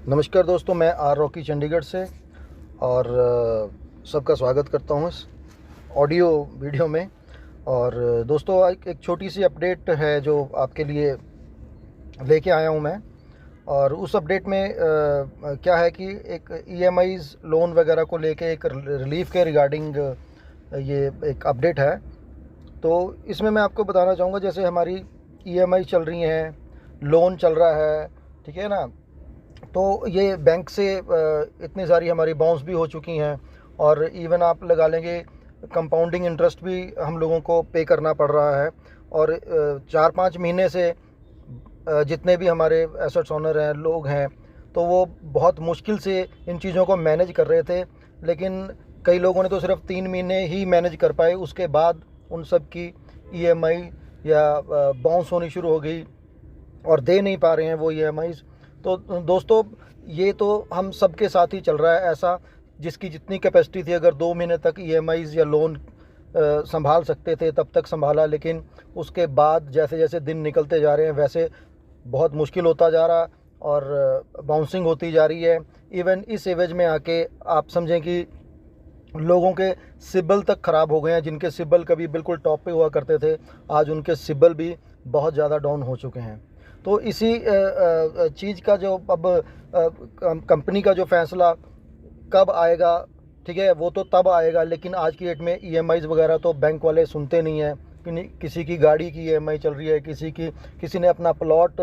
नमस्कार दोस्तों, मैं आर रॉकी चंडीगढ़ से और सबका स्वागत करता हूँ इस ऑडियो वीडियो में। और दोस्तों, एक छोटी सी अपडेट है जो आपके लिए लेके आया हूँ मैं। और उस अपडेट में क्या है कि एक ईएमआईज़ लोन वगैरह को लेके एक रिलीफ के रिगार्डिंग ये एक अपडेट है। तो इसमें मैं आपको बताना चाहूँगा, जैसे हमारी ईएमआई चल रही हैं, लोन चल रहा है, ठीक है ना। तो ये बैंक से इतनी सारी हमारी बाउंस भी हो चुकी हैं और इवन आप लगा लेंगे कंपाउंडिंग इंटरेस्ट भी हम लोगों को पे करना पड़ रहा है। और 4-5 महीने से जितने भी हमारे एसेट्स ओनर हैं, लोग हैं, तो वो बहुत मुश्किल से इन चीज़ों को मैनेज कर रहे थे। लेकिन कई लोगों ने तो सिर्फ 3 महीने ही मैनेज कर पाए, उसके बाद उन सब की ईएमआई या बाउंस होनी शुरू हो गई और दे नहीं पा रहे हैं वो ईएमआईज़। तो दोस्तों, ये तो हम सबके साथ ही चल रहा है ऐसा। जिसकी जितनी कैपेसिटी थी, अगर 2 महीने तक ईएमआईज़ या लोन संभाल सकते थे तब तक संभाला, लेकिन उसके बाद जैसे जैसे दिन निकलते जा रहे हैं वैसे बहुत मुश्किल होता जा रहा और बाउंसिंग होती जा रही है। इवन इस एवज में आके आप समझें कि लोगों के सिबिल तक ख़राब हो गए हैं। जिनके सिबिल कभी बिल्कुल टॉप पे हुआ करते थे, आज उनके सिबिल भी बहुत ज़्यादा डाउन हो चुके हैं। तो इसी चीज़ का जो अब कंपनी का जो फ़ैसला कब आएगा, ठीक है, वो तो तब आएगा। लेकिन आज की डेट में ईएमआईज़ वगैरह तो बैंक वाले सुनते नहीं हैं। किसी की गाड़ी की ईएमआई चल रही है, किसी ने अपना प्लॉट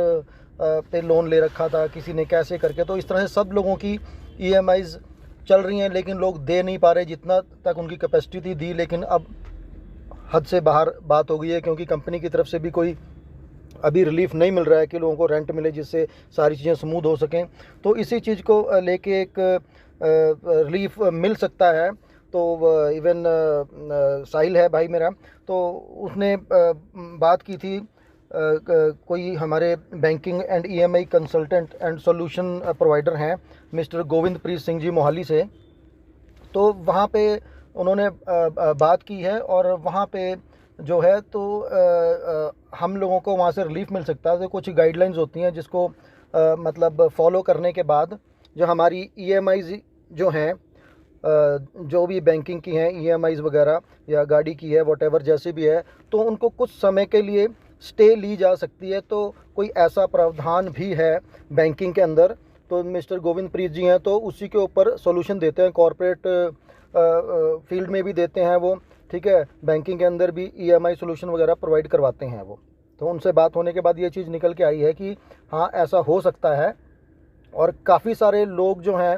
पे लोन ले रखा था, किसी ने कैसे करके। तो इस तरह से सब लोगों की ईएमआईज़ चल रही हैं, लेकिन लोग दे नहीं पा रहे। जितना तक उनकी कैपेसिटी थी दी, लेकिन अब हद से बाहर बात हो गई है, क्योंकि कंपनी की तरफ से भी कोई अभी रिलीफ नहीं मिल रहा है कि लोगों को रेंट मिले जिससे सारी चीज़ें स्मूथ हो सकें। तो इसी चीज़ को लेके एक रिलीफ मिल सकता है। तो इवन साहिल है भाई मेरा, तो उसने बात की थी कोई हमारे banking and EMI consultant and solution provider हैं, मिस्टर गोविंद प्रीत सिंह जी मोहाली से। तो वहाँ पे उन्होंने बात की है और वहाँ पे जो है तो हम लोगों को वहाँ से रिलीफ मिल सकता है। तो कुछ गाइडलाइंस होती हैं जिसको मतलब फॉलो करने के बाद जो हमारी ईएमआईज़ जो हैं, जो भी बैंकिंग की हैं ईएमआईज़ वगैरह या गाड़ी की है, वॉटेवर जैसे भी है, तो उनको कुछ समय के लिए स्टे ली जा सकती है। तो कोई ऐसा प्रावधान भी है बैंकिंग के अंदर। तो मिस्टर गोविंद प्रीत जी हैं, तो उसी के ऊपर सॉल्यूशन देते हैं। कॉरपोरेट फील्ड में भी देते हैं वो, ठीक है। बैंकिंग के अंदर भी ईएमआई सॉल्यूशन वगैरह प्रोवाइड करवाते हैं वो। तो उनसे बात होने के बाद ये चीज़ निकल के आई है कि हाँ, ऐसा हो सकता है। और काफ़ी सारे लोग जो हैं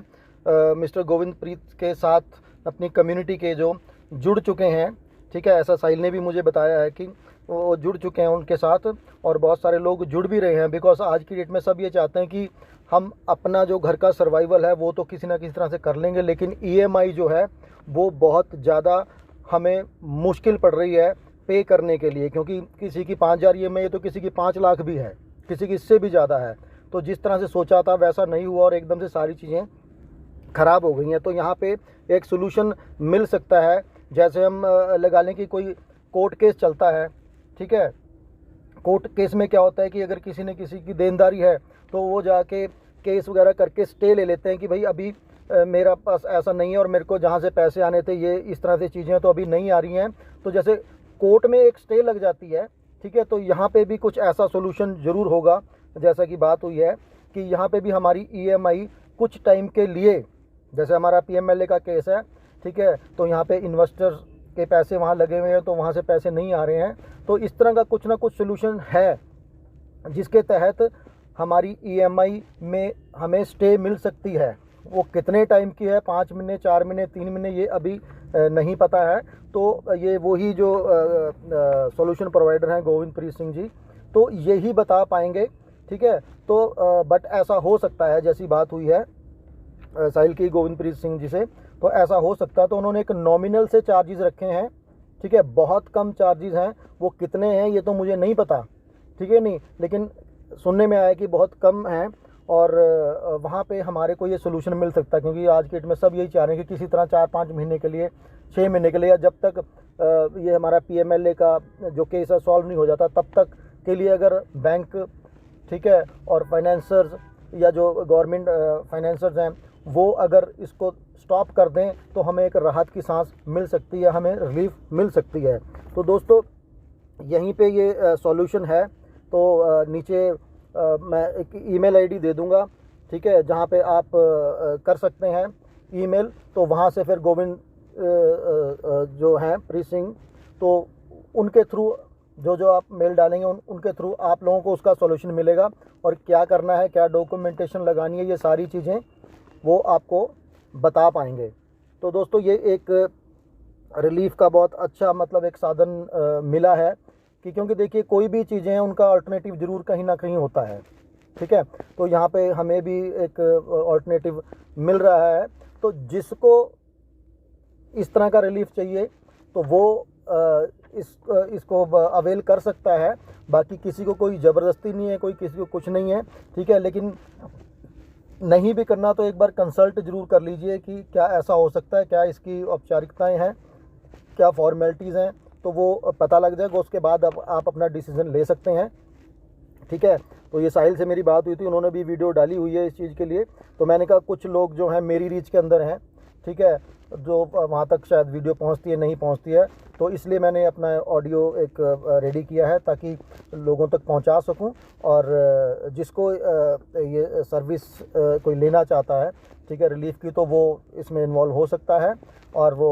मिस्टर गोविंद प्रीत के साथ अपनी कम्युनिटी के जो जुड़ चुके हैं, ठीक है। ऐसा साहिल ने भी मुझे बताया है कि वो जुड़ चुके हैं उनके साथ, और बहुत सारे लोग जुड़ भी रहे हैं। बिकॉज आज की डेट में सब ये चाहते हैं कि हम अपना जो घर का सर्वाइवल है वो तो किसी ना किसी तरह से कर लेंगे, लेकिन ईएमआई जो है वो बहुत ज़्यादा हमें मुश्किल पड़ रही है पे करने के लिए। क्योंकि किसी की 5,000 ईएमआई है तो किसी की 5 लाख भी है, किसी की इससे भी ज़्यादा है। तो जिस तरह से सोचा था वैसा नहीं हुआ और एकदम से सारी चीज़ें ख़राब हो गई हैं। तो यहाँ पे एक सोल्यूशन मिल सकता है। जैसे हम लगा लें कि कोई कोर्ट केस चलता है, ठीक है। कोर्ट केस में क्या होता है कि अगर किसी ने किसी की देनदारी है तो वो जाके केस वगैरह करके स्टे ले लेते हैं कि भाई अभी मेरा पास ऐसा नहीं है और मेरे को जहाँ से पैसे आने थे ये इस तरह से चीज़ें तो अभी नहीं आ रही हैं। तो जैसे कोर्ट में एक स्टे लग जाती है, ठीक है। तो यहाँ पे भी कुछ ऐसा सोल्यूशन ज़रूर होगा, जैसा कि बात हुई है कि यहाँ पे भी हमारी ईएमआई कुछ टाइम के लिए, जैसे हमारा पीएमएलए का केस है, ठीक है, तो यहाँ पे इन्वेस्टर के पैसे वहाँ लगे हुए हैं तो वहाँ से पैसे नहीं आ रहे हैं। तो इस तरह का कुछ ना कुछ सोल्यूशन है जिसके तहत हमारी ईएमआई में हमें स्टे मिल सकती है। वो कितने टाइम की है, 5 महीने, 4 महीने, 3 महीने, ये अभी नहीं पता है। तो ये वही जो सॉल्यूशन प्रोवाइडर हैं गोविंद प्रीत सिंह जी, तो यही बता पाएंगे, ठीक है। तो बट ऐसा हो सकता है, जैसी बात हुई है साहिल की गोविंद प्रीत सिंह जी से, तो ऐसा हो सकता है। तो उन्होंने एक नॉमिनल से चार्जेस रखे हैं, ठीक है। बहुत कम चार्जेस हैं, वो कितने हैं ये तो मुझे नहीं पता, ठीक है, नहीं, लेकिन सुनने में आया कि बहुत कम हैं। और वहाँ पे हमारे को ये सोल्यूशन मिल सकता है, क्योंकि आज के डेट में सब यही चाह रहे हैं कि किसी तरह 4-5 महीने के लिए, 6 महीने के लिए, या जब तक ये हमारा पीएमएलए का जो केस है सॉल्व नहीं हो जाता तब तक के लिए, अगर बैंक, ठीक है, और फाइनेंसर्स या जो गवर्नमेंट फाइनेंसर्स हैं वो अगर इसको स्टॉप कर दें तो हमें एक राहत की सांस मिल सकती है, हमें रिलीफ मिल सकती है। तो दोस्तों यहीं पे ये सॉल्यूशन है। तो नीचे मैं एक ईमेल आईडी दे दूंगा, ठीक है, जहाँ पे आप कर सकते हैं ईमेल। तो वहाँ से फिर गोविंद जो हैं प्रीत सिंह, तो उनके थ्रू जो आप मेल डालेंगे उनके थ्रू आप लोगों को उसका सॉल्यूशन मिलेगा। और क्या करना है, क्या डॉक्यूमेंटेशन लगानी है, ये सारी चीज़ें वो आपको बता पाएंगे। तो दोस्तों ये एक रिलीफ का बहुत अच्छा मतलब एक साधन मिला है कि क्योंकि देखिए कोई भी चीज़ें हैं उनका अल्टरनेटिव ज़रूर कहीं ना कहीं होता है, ठीक है। तो यहाँ पे हमें भी एक अल्टरनेटिव मिल रहा है। तो जिसको इस तरह का रिलीफ चाहिए तो वो इसको अवेल कर सकता है। बाकी किसी को कोई ज़बरदस्ती नहीं है, कोई किसी को कुछ नहीं है, ठीक है। लेकिन नहीं भी करना तो एक बार कंसल्ट ज़रूर कर लीजिए कि क्या ऐसा हो सकता है, क्या इसकी औपचारिकताएं हैं, क्या फॉर्मेलिटीज़ हैं, तो वो पता लग जाएगा। उसके बाद अब आप अपना डिसीज़न ले सकते हैं, ठीक है। तो ये साहिल से मेरी बात हुई थी, उन्होंने भी वीडियो डाली हुई है इस चीज़ के लिए। तो मैंने कहा कुछ लोग जो हैं मेरी रीच के अंदर हैं, ठीक है, जो वहाँ तक शायद वीडियो पहुँचती है नहीं पहुँचती है, तो इसलिए मैंने अपना ऑडियो एक रेडी किया है ताकि लोगों तक पहुँचा सकूँ। और जिसको ये सर्विस कोई लेना चाहता है, ठीक है, रिलीफ की, तो वो इसमें इन्वॉल्व हो सकता है। और वो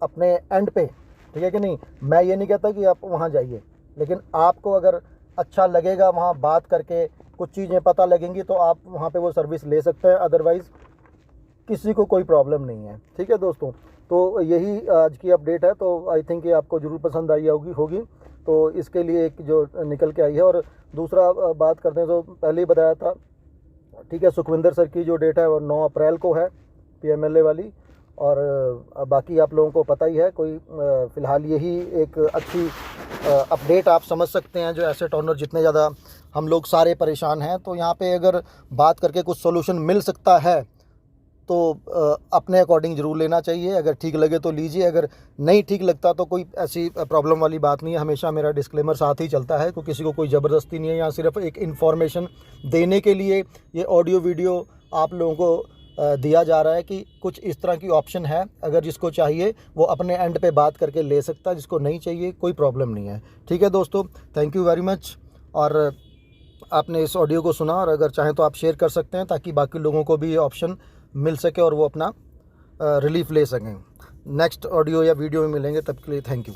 अपने एंड पे, ठीक है कि नहीं, मैं ये नहीं कहता कि आप वहाँ जाइए, लेकिन आपको अगर अच्छा लगेगा वहाँ बात करके, कुछ चीज़ें पता लगेंगी, तो आप वहाँ पे वो सर्विस ले सकते हैं। अदरवाइज़ किसी को कोई प्रॉब्लम नहीं है, ठीक है दोस्तों। तो यही आज की अपडेट है। तो आई थिंक ये आपको ज़रूर पसंद आई होगी। तो इसके लिए एक जो निकल के आई है। और दूसरा बात करते हैं, तो पहले ही बताया था, ठीक है, सुखविंदर सर की जो डेट है वो 9 अप्रैल को है, PMLA वाली। और बाकी आप लोगों को पता ही है, कोई फ़िलहाल यही एक अच्छी अपडेट आप समझ सकते हैं। जो एसेट ओनर जितने ज़्यादा हम लोग सारे परेशान हैं, तो यहाँ पे अगर बात करके कुछ सोल्यूशन मिल सकता है तो अपने अकॉर्डिंग ज़रूर लेना चाहिए। अगर ठीक लगे तो लीजिए, अगर नहीं ठीक लगता तो कोई ऐसी प्रॉब्लम वाली बात नहीं है। हमेशा मेरा डिस्क्लेमर साथ ही चलता है, क्योंकि किसी को कोई ज़बरदस्ती नहीं है। यहाँ सिर्फ एक इन्फॉर्मेशन देने के लिए ये ऑडियो वीडियो आप लोगों को दिया जा रहा है कि कुछ इस तरह की ऑप्शन है। अगर जिसको चाहिए वो अपने एंड पे बात करके ले सकता है, जिसको नहीं चाहिए कोई प्रॉब्लम नहीं है, ठीक है दोस्तों। Thank you very much. और आपने इस ऑडियो को सुना, और अगर चाहें तो आप शेयर कर सकते हैं ताकि बाकी लोगों को भी ये ऑप्शन मिल सके और वो अपना रिलीफ ले सकें। नेक्स्ट ऑडियो या वीडियो में मिलेंगे, तब के लिए थैंक यू।